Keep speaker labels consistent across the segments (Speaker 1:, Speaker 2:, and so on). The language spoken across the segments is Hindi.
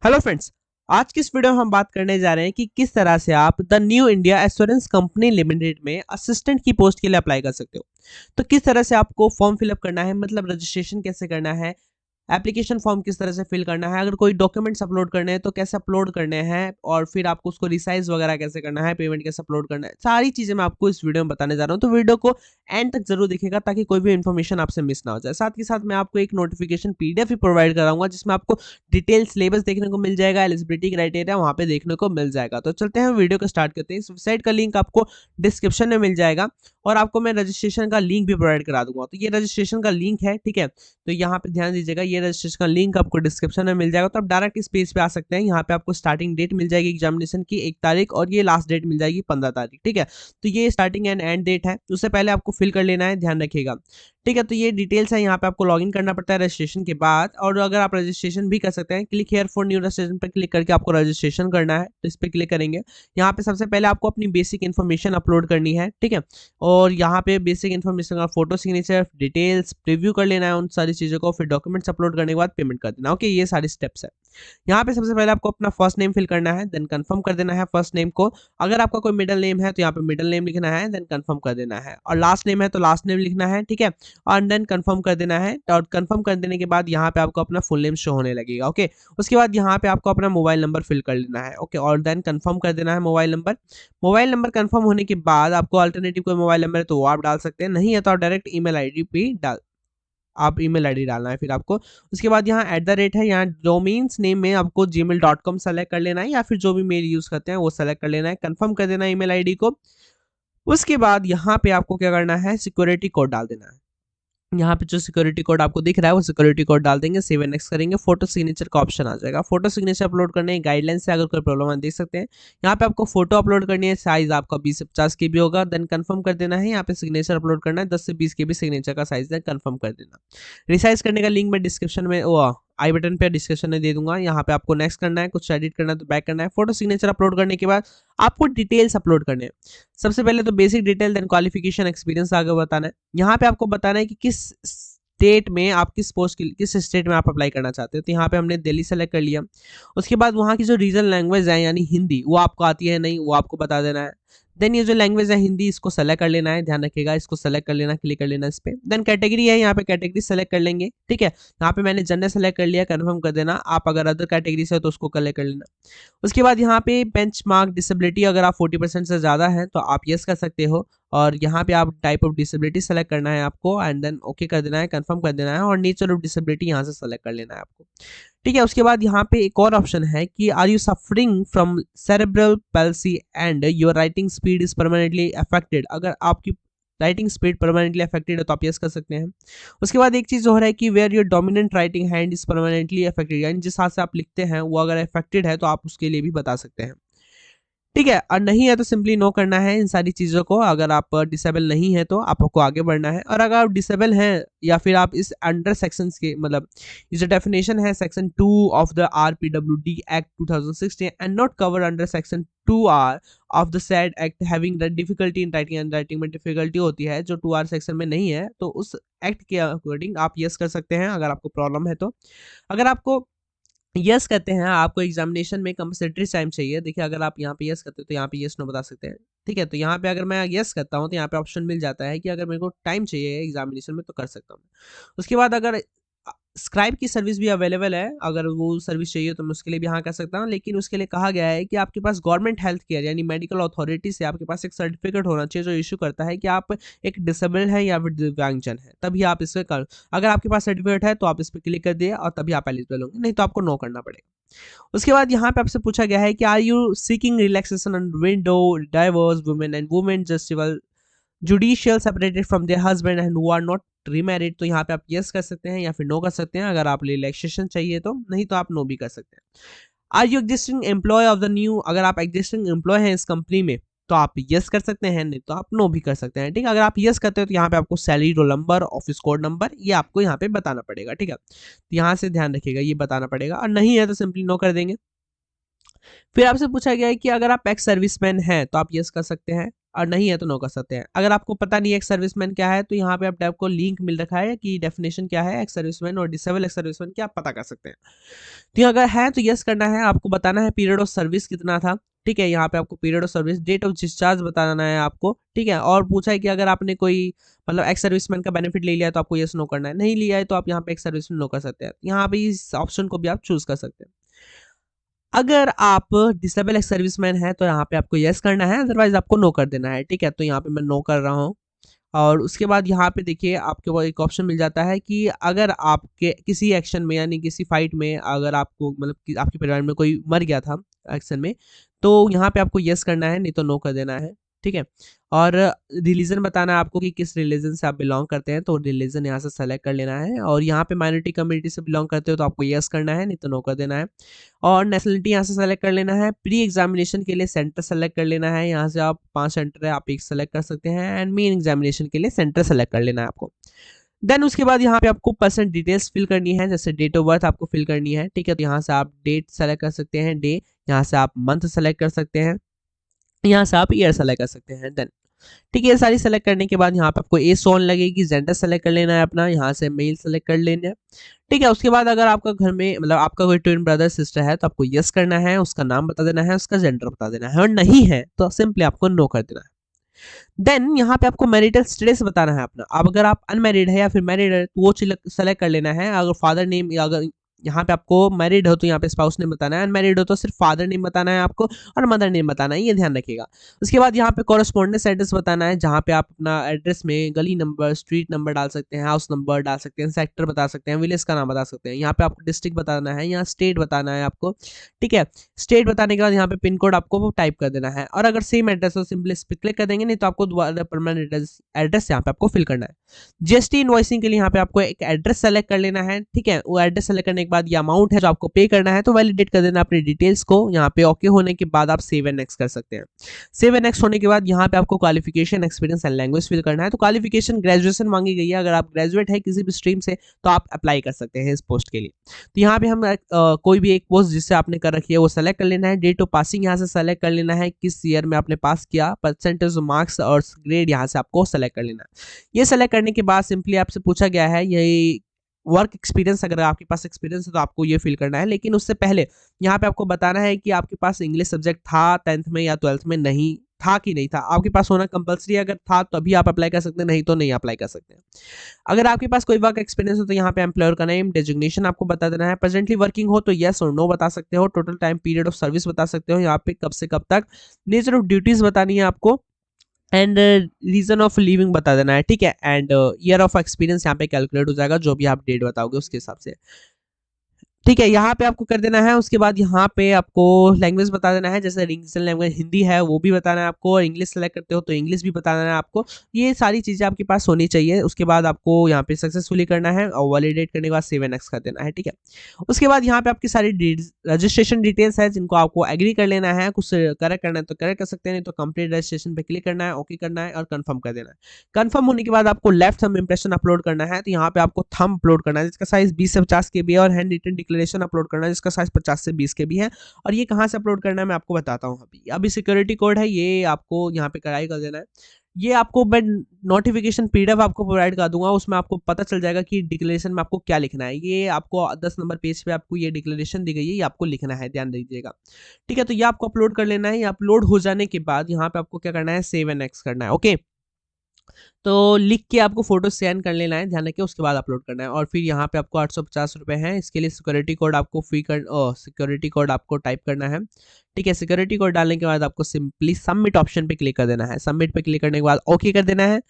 Speaker 1: Hello friends. आज की इस वीडियो में हम बात करने जा रहे हैं कि किस तरह से आप the new India assurance company limited में असिस्टेंट की पोस्ट के लिए अप्लाई कर सकते हो। तो किस तरह से आपको फॉर्म फिलअप करना है, मतलब रजिस्ट्रेशन कैसे करना है, एप्लीकेशन फॉर्म किस तरह से फिल करना है, अगर कोई डॉक्यूमेंट्स अपलोड करने हैं तो कैसे अपलोड करने हैं, और फिर आपको उसको रिसाइज वगैरह कैसे करना है, पेमेंट कैसे अपलोड करना है, सारी चीजें मैं आपको इस वीडियो में बताने जा रहा हूँ। तो वीडियो को एंड तक जरूर देखिएगा ताकि कोई भी इन्फॉर्मेशन आपसे मिस ना हो जाए। साथ ही साथ मैं आपको एक नोटिफिकेशन पीडीएफ भी प्रोवाइड कराऊंगा जिसमें आपको डिटेल सिलेबस देखने को मिल जाएगा, एलिजिबिलिटी क्राइटेरिया वहाँ पे देखने को मिल जाएगा। तो चलते हैं वीडियो को स्टार्ट करते हैं। इस वेबसाइट का लिंक आपको डिस्क्रिप्शन में मिल जाएगा और आपको मैं रजिस्ट्रेशन का लिंक भी प्रोवाइड करा दूंगा। तो ये रजिस्ट्रेशन का लिंक है, ठीक है। तो यहाँ पे ध्यान दीजिएगा, ये रजिस्ट्रेशन का लिंक आपको डिस्क्रिप्शन में मिल जाएगा। तो आप डायरेक्ट इस पेज पे आ सकते हैं। यहाँ पे आपको स्टार्टिंग डेट मिल जाएगी एग्जामिनेशन की 1 तारीख, और ये लास्ट डेट मिल जाएगी 15 तारीख, ठीक है। तो ये स्टार्टिंग एंड एंड डेट है, उससे पहले आपको फिल कर लेना है, ध्यान रखिएगा, ठीक है। तो ये डिटेल्स है, यहाँ पे आपको लॉगिन करना पड़ता है रजिस्ट्रेशन के बाद। और अगर आप रजिस्ट्रेशन भी कर सकते हैं, click here for new registration पर क्लिक करके आपको रजिस्ट्रेशन करना है। तो इस पर क्लिक करेंगे। यहाँ पे सबसे पहले आपको अपनी बेसिक इन्फॉर्मेशन अपलोड करनी है, ठीक है। और यहाँ पे बेसिक इन्फॉर्मेशन का फोटो, सिग्नेचर, डिटेल्स प्रीव्यू कर लेना है उन सारी चीज़ों को। फिर डॉक्यूमेंट्स अपलोड करने के बाद पेमेंट कर देना। ओके, ये सारे स्टेप्स है। यहाँ पे सबसे पहले आपको अपना फर्स्ट नेम फिल करना है, देन कंफर्म कर देना है फर्स्ट नेम को। अगर आपका कोई मिडिल नेम है तो यहाँ पे मिडिल नेम लिखना है, देन कंफर्म कर देना है। और लास्ट नेम है तो लास्ट नेम लिखना है, ठीक है। और देन कंफर्म कर देना है। और कंफर्म कर देने के बाद यहाँ पे आपको अपना फुल नेम शो होने लगेगा। ओके, उसके बाद यहाँ पे आपको अपना मोबाइल नंबर फिल कर लेना है। ओके, और देन कंफर्म कर देना है मोबाइल नंबर कंफर्म होने के बाद आपको अल्टरनेटिव कोई मोबाइल नंबर है तो वो आप डाल सकते हैं, नहीं है तो आप डायरेक्ट ईमेल आईडी पे डाल आप ईमेल आईडी डालना है फिर आपको। उसके बाद यहाँ @ है, यहाँ डोमेन्स नेम में आपको gmail.com सेलेक्ट कर लेना है, या फिर जो भी मेल यूज करते हैं वो सेलेक्ट कर लेना है। कंफर्म कर देना है ईमेल आईडी को। उसके बाद यहाँ पे आपको क्या करना है, सिक्योरिटी कोड डाल देना है। यहाँ पे जो सिक्योरिटी कोड आपको दिख रहा है वो सिक्योरिटी कोड डाल देंगे, सेव एंड नेक्स्ट करेंगे। फोटो सिग्नेचर का ऑप्शन आ जाएगा। फोटो सिग्नेचर अपलोड करने की गाइडलाइंस से अगर कोई प्रॉब्लम है देख सकते हैं। यहाँ पे आपको फोटो अपलोड करनी है, साइज आपका 20 से 50 KB होगा, देन कंफर्म कर देना है। यहाँ पे सिग्नेचर अपलोड करना है, 10 से 20 KB सिग्नेचर का साइज है, कंफर्म कर देना। रिसाइज करने का लिंक मैं डिस्क्रिप्शन में आई बटन पे डिस्क्रिप्शन में दे दूंगा। यहाँ पे आपको नेक्स्ट करना है, कुछ एडिट करना है तो बैक करना है। फोटो सिग्नेचर अपलोड करने के बाद आपको डिटेल्स अपलोड करने हैं। सबसे पहले तो basic detail, then qualification, experience आगे बताना है। यहाँ पे आपको बताना है कि किस स्टेट में आप किस पोस्ट के किस स्टेट में आप अप्लाई करना चाहते हो। तो यहाँ पे हमने दिल्ली सेलेक्ट कर लिया। उसके बाद वहाँ की जो रीजनल लैंग्वेज है यानी हिंदी, वो आपको आती है नहीं, वो आपको बता देना है। देन ये जो लैंग्वेज है हिंदी, इसको सेलेक्ट कर लेना है, ध्यान रखिएगा, इसको सेलेक्ट कर लेना, क्लिक कर लेना इस पे। देन कैटेगरी है, यहाँ पे कैटेगरी सेलेक्ट कर लेंगे, ठीक है। यहाँ पे मैंने जनरल सेलेक्ट कर लिया, कंफर्म कर देना। आप अगर अदर कैटेगरी से हो तो उसको कलेक्ट कर लेना। उसके बाद यहाँ पे बेंच मार्क डिसेबिलिटी, अगर आप 40% से ज़्यादा है तो आप यस कर सकते हो। और यहाँ पे आप टाइप ऑफ डिसेबिलिटी सेलेक्ट करना है आपको, एंड देन ओके कर देना है, कंफर्म कर देना है। और नेचर ऑफ डिसेबिलिटी यहाँ से सेलेक्ट कर लेना है आपको, ठीक है। उसके बाद यहाँ पे एक और ऑप्शन है कि are you suffering from cerebral palsy and your writing speed is permanently affected. अगर आपकी राइटिंग स्पीड परमानेंटली अफेक्टेड है तो आप यस कर सकते हैं। उसके बाद एक चीज हो रहा है कि where your dominant writing hand is permanently affected, यानी जिस हाथ से आप लिखते हैं वो अगर अफेक्टेड है तो आप उसके लिए भी बता सकते हैं, ठीक है। और नहीं है तो सिंपली नो करना है इन सारी चीज़ों को। अगर आप डिसेबल नहीं है तो आपको आगे बढ़ना है, और अगर आप डिसेबल हैं या फिर आप इस अंडर सेक्शंस के, मतलब ये जो डेफिनेशन है section 2 of the RPWD act 2016 and not cover under section 2R of the said act having difficulty in writing, and writing में डिफिकल्टी होती है जो 2R सेक्शन में नहीं है, तो उस एक्ट के अकॉर्डिंग आप यस कर सकते हैं अगर आपको प्रॉब्लम है तो। अगर आपको यस कहते हैं, आपको एग्जामिनेशन में कंपल्सरी टाइम चाहिए, देखिए अगर आप यहाँ पे यस करते हो तो यहाँ पे यस नो बता सकते हैं, ठीक है। तो यहाँ पे अगर मैं यस करता हूँ तो यहाँ पे ऑप्शन मिल जाता है कि अगर मेरे को टाइम चाहिए एग्जामिनेशन में तो कर सकता हूँ। उसके बाद अगर स्क्राइब की सर्विस भी अवेलेबल है, अगर वो सर्विस चाहिए तो मैं उसके लिए भी हाँ कर सकता हूँ, लेकिन उसके लिए कहा गया है कि आपके पास गवर्नमेंट हेल्थ केयर यानी मेडिकल अथॉरिटी से आपके पास एक सर्टिफिकेट होना चाहिए जो इशू करता है कि आप एक डिसेबल्ड है या फिर दिव्यांगजन है, तभी आप इस कर। अगर आपके पास सर्टिफिकेट है तो आप इस पर क्लिक कर दिए और तभी आप एलिजिबल होंगे, नहीं तो आपको नो करना पड़ेगा। उसके बाद यहाँ पे आपसे पूछा गया है कि are you seeking relaxation on widow divorce women and women जस्टिबल judicial separated from their husband and who are not remarried. तो यहाँ पे आप यस कर सकते हैं या फिर नो कर सकते हैं अगर आप रिलैक्सेशन चाहिए तो, नहीं तो आप नो भी कर सकते हैं। Are you existing employ of the new, अगर आप एग्जिस्टिंग एम्प्लॉय हैं इस कंपनी में तो आप यस कर सकते हैं, नहीं तो आप नो भी कर सकते हैं, ठीक है। अगर आप यस करते हो तो यहाँ पे आपको salary roll number, office code number ये आपको यहाँ पे बताना पड़ेगा, ठीक है। तो यहाँ से ध्यान रखिएगा, ये बताना पड़ेगा। और नहीं है तो सिंपली नो कर देंगे। फिर आपसे पूछा गया है कि अगर आप एक्स सर्विसमैन हैं तो आप यस कर सकते हैं, और नहीं है तो नो कर सकते हैं। अगर आपको पता नहीं है एक्स सर्विसमैन क्या है, तो यहाँ पे आप आपको लिंक मिल रखा है कि डेफिनेशन क्या है एक्स सर्विसमैन और डिसेबल एक्स सर्विसमैन, क्या आप पता कर सकते हैं। तो अगर है तो यस करना है, आपको बताना है पीरियड ऑफ सर्विस कितना था, ठीक है। यहाँ पे आपको period of service, date of discharge बताना है आपको, ठीक है। और पूछा है कि अगर आपने कोई मतलब एक्स सर्विसमैन का बेनिफिट ले लिया है तो आपको यस नो करना है, नहीं लिया है तो आप यहाँ पे एक्स सर्विसमैन नो कर सकते हैं। यहाँ पे इस ऑप्शन को भी आप चूज कर सकते हैं। अगर आप डिसेबल एक्स सर्विसमैन है तो यहाँ पे आपको यस करना है, अदरवाइज आपको नो कर देना है, ठीक है। तो यहाँ पे मैं नो कर रहा हूँ। और उसके बाद यहाँ पे देखिए आपके वो एक ऑप्शन मिल जाता है कि अगर आपके किसी एक्शन में यानी किसी फाइट में अगर आपको मतलब कि आपके परिवार में कोई मर गया था एक्शन में, तो यहाँ पे आपको यस करना है, नहीं तो नो कर देना है, ठीक है। और रिलीजन बताना है आपको कि किस रिलीजन से आप बिलोंग करते हैं, तो रिलीजन यहाँ से सेलेक्ट कर लेना है। और यहाँ पे माइनॉरिटी कम्युनिटी से बिलोंग करते हो तो आपको यस करना है, नहीं तो नो कर देना है। और नेशनलिटी यहाँ से सेलेक्ट कर लेना है। प्री एग्जामिनेशन के लिए सेंटर सेलेक्ट कर लेना है, यहाँ से आप 5 सेंटर है आप एक सेलेक्ट कर सकते हैं। एंड मेन एग्जामिनेशन के लिए सेंटर सेलेक्ट कर लेना है आपको। देन उसके बाद यहाँ पे आपको पर्सनल डिटेल्स फिल करनी है, जैसे डेट ऑफ बर्थ आपको फिल करनी है, ठीक है। तो यहाँ से आप डेट सेलेक्ट कर सकते हैं, डे, यहाँ से आप मंथ सेलेक्ट कर सकते हैं, यहाँ से आप ईयर सेलेक्ट कर सकते हैं। देन ठीक है, ये सारी सेलेक्ट करने के बाद यहाँ पे आपको एज ऑन लगेगी, जेंडर सेलेक्ट कर लेना है अपना, यहाँ से मेल सेलेक्ट कर लेना है, ठीक है। उसके बाद अगर आपका घर में मतलब आपका कोई ट्विन ब्रदर सिस्टर है तो आपको यस करना है, उसका नाम बता देना है, उसका जेंडर बता देना है, और नहीं है तो सिंपली आपको नो कर देना है। देन यहाँ पे आपको मैरिटल स्टेटस बताना है अपना। अब अगर आप अनमैरिड है या फिर मैरिड है तो वो सेलेक्ट कर लेना है। अगर फादर नेम या अगर यहाँ पे आपको मैरिड हो तो यहाँ पे स्पाउस नेम बताना है, अनमैरिड हो तो सिर्फ फादर नेम बताना है आपको, और मदर नेम बताना है, ये ध्यान रखिएगा। उसके बाद यहाँ पे कॉरेस्पॉन्डेंस एड्रेस बताना है, जहाँ पे आप अपना एड्रेस में गली नंबर, स्ट्रीट नंबर डाल सकते हैं, हाउस नंबर डाल सकते हैं, सेक्टर बता सकते हैं, विलेज का नाम बता सकते हैं। यहाँ पे आपको डिस्ट्रिक्ट बताना है, यहाँ स्टेट बताना है आपको, ठीक है। स्टेट बताने के बाद यहाँ पे पिन कोड आपको टाइप कर देना है, और अगर सेम एड्रेस हो सिंपली इस पर क्लिक कर देंगे, नहीं तो आपको दोबारा परमानेंट एड्रेस यहाँ पे आपको फिल करना है। जीएसटी इनवॉइसिंग के लिए यहाँ पे आपको एक एड्रेस सेलेक्ट कर लेना है, ठीक है। वो एड्रेस सेलेक्ट करने के बाद ये अमाउंट है जो आपको पे करना है तो वैलिडेट कर देना अपनी डिटेल्स को। यहाँ पे ओके होने के बाद आप सेव एंड नेक्स्ट कर सकते हैं। सेव एंड नेक्स्ट होने के बाद यहाँ पे आपको qualification, experience and language fill करना है। तो क्वालिफिकेशन ग्रेजुएशन मांगी गई है, अगर आप ग्रेजुएट है किसी भी स्ट्रीम से तो आप अप्लाई कर सकते हैं इस पोस्ट के लिए। तो यहाँ पे हम कोई भी एक पोस्ट जिससे आपने कर रखी है वो सेलेक्ट कर लेना है। डेट ऑफ पासिंग यहाँ से सेलेक्ट कर लेना है, किस ईयर में आपने पास किया, परसेंटेज मार्क्स और ग्रेड यहाँ से आपको सेलेक्ट कर लेना है। ये सेलेक्ट करने के बाद सिंपली आपसे पूछा गया है यही वर्क एक्सपीरियंस, अगर आपके पास एक्सपीरियंस है तो आपको ये फिल करना है। लेकिन उससे पहले यहाँ पे आपको बताना है कि आपके पास इंग्लिश सब्जेक्ट था 10th में या 12th में, नहीं था कि नहीं था। आपके पास होना कंपलसरी है, अगर था तो अभी आप अप्लाई कर सकते हैं, नहीं तो नहीं अप्लाई कर सकते हैं। अगर आपके पास कोई वर्क एक्सपीरियंस हो तो यहाँ पे एम्प्लॉयर का नेम, डेजिग्नेशन आपको बता देना है। प्रेजेंटली वर्किंग हो तो यस और नो बता सकते हो। Total time period of service बता सकते हो, यहाँ पे कब से कब तक। नेचर ऑफ ड्यूटीज बतानी है आपको, एंड रीजन ऑफ लिविंग बता देना है, ठीक है। एंड ईयर ऑफ एक्सपीरियंस यहाँ पे कैलकुलेट हो जाएगा, जो भी आप डेट बताओगे उसके हिसाब से, ठीक है। यहाँ पे आपको कर देना है। उसके बाद यहाँ पे आपको लैंग्वेज बता देना है, जैसे रीजनल लैंग्वेज हिंदी है वो भी बताना है आपको, और इंग्लिश सेलेक्ट करते हो तो इंग्लिश भी बताना है आपको। ये सारी चीज़ें आपके पास होनी चाहिए। उसके बाद आपको यहाँ पे सक्सेसफुली करना है, और वैलिडेट करने के बाद सेव एंड नेक्स्ट कर देना है, ठीक है। उसके बाद यहाँ पे आपकी सारी रजिस्ट्रेशन डिटेल्स है जिनको आपको एग्री कर लेना है। कुछ करेक्ट करना है तो करेक्ट कर सकते हैं, नहीं तो कंप्लीट रजिस्ट्रेशन पे क्लिक करना है, ओके करना है और कंफर्म कर देना है। कंफर्म होने के बाद आपको लेफ्ट थंब इंप्रेशन अपलोड करना है। तो यहाँ पे आपको थंब अपलोड करना है जिसका साइज 20 से 50 KB है, और हैंड रिटन डिक्लेरेशन अपलोड करना है जिसका साइज 50 से 20 KB है। और ये कहाँ से अपलोड करना है मैं आपको बताता हूँ। अभी सिक्योरिटी कोड है, ये आपको यहाँ पे कराई कर देना है। ये आपको मैं नोटिफिकेशन PDF आपको प्रोवाइड कर दूंगा, उसमें आपको पता चल जाएगा कि डिक्लेरेशन में आपको क्या लिखना है। ये आपको 10 नंबर पेज पे आपको ये डिक्लेरेशन दी गई है, ये आपको लिखना है, ध्यान दीजिएगा, ठीक है। तो ये आपको अपलोड कर लेना है। ये अपलोड हो जाने के बाद यहाँ पे आपको क्या करना है, सेव एंड नेक्स्ट करना है, ओके। तो लिख के आपको फोटो सेंड कर लेना है, ध्यान रखिए, उसके बाद अपलोड करना है। और फिर यहाँ पे आपको 850 रुपये हैं, इसके लिए सिक्योरिटी कोड आपको सिक्योरिटी कोड आपको टाइप करना है, ठीक है। सिक्योरिटी कोड डालने के बाद आपको सिंपली सबमिट ऑप्शन पे क्लिक कर देना है। सबमिट पे क्लिक करने के बाद ओके कर देना है।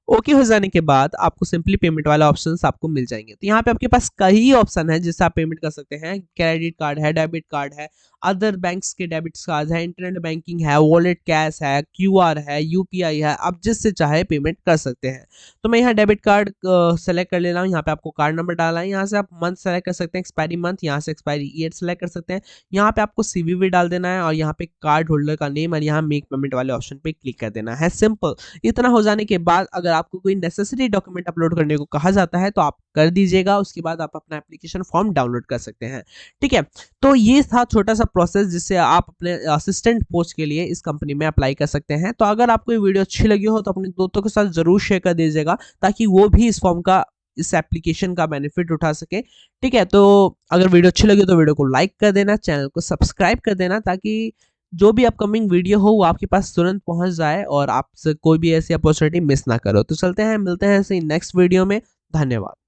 Speaker 1: ओके हो जाने के बाद आपको सिंपली पेमेंट वाला ऑप्शन आपको मिल जाएंगे। तो यहाँ पे आपके पास कई ऑप्शन है जिससे आप पेमेंट कर सकते हैं। क्रेडिट कार्ड है, डेबिट कार्ड है, अदर बैंक्स के डेबिट कार्ड है, इंटरनेट बैंकिंग है, वॉलेट कैश है, QR है, UPI है, आप जिससे चाहे पेमेंट कर सकते हैं। तो मैं यहाँ डेबिट कार्ड सेलेक्ट कर ले रहा हूँ। यहाँ पे आपको कार्ड नंबर डालना है, यहाँ से आप मंथ सेलेक्ट कर सकते हैं, एक्सपायरी मंथ, यहाँ से एक्सपायरी ईयर सेलेक्ट कर सकते हैं। यहाँ पे आपको CVV डाल देना है, और यहाँ पे कार्ड होल्डर का नेम, और यहाँ मेक पेमेंट वाले ऑप्शन पे क्लिक कर देना है। सिंपल। इतना हो जाने के बाद अगर आपको कोई नेसेसरी डॉक्यूमेंट अपलोड करने को कहा जाता है तो आप कर दीजिएगा, उसके बाद आप अपना एप्लीकेशन फॉर्म डाउनलोड कर सकते हैं। ठीक है, तो ये था छोटा सा प्रोसेस जिससे आप अपने असिस्टेंट पोस्ट के लिए इस कंपनी में अप्लाई कर सकते हैं। तो अगर आपको ये वीडियो अच्छी लगी हो तो अपने दोस्तों के साथ जरूर शेयर कर दीजिएगा ताकि वो भी इस फॉर्म का, इस एप्लीकेशन का बेनिफिट उठा सके। ठीक है, तो अगर वीडियो अच्छी लगी तो वीडियो को लाइक कर देना, चैनल को सब्सक्राइब कर देना ताकि जो भी अपकमिंग वीडियो हो वो आपके पास तुरंत पहुंच जाए और आपसे कोई भी ऐसी अपॉर्चुनिटी मिस ना करो। तो चलते हैं, मिलते हैं ऐसे नेक्स्ट वीडियो में। धन्यवाद।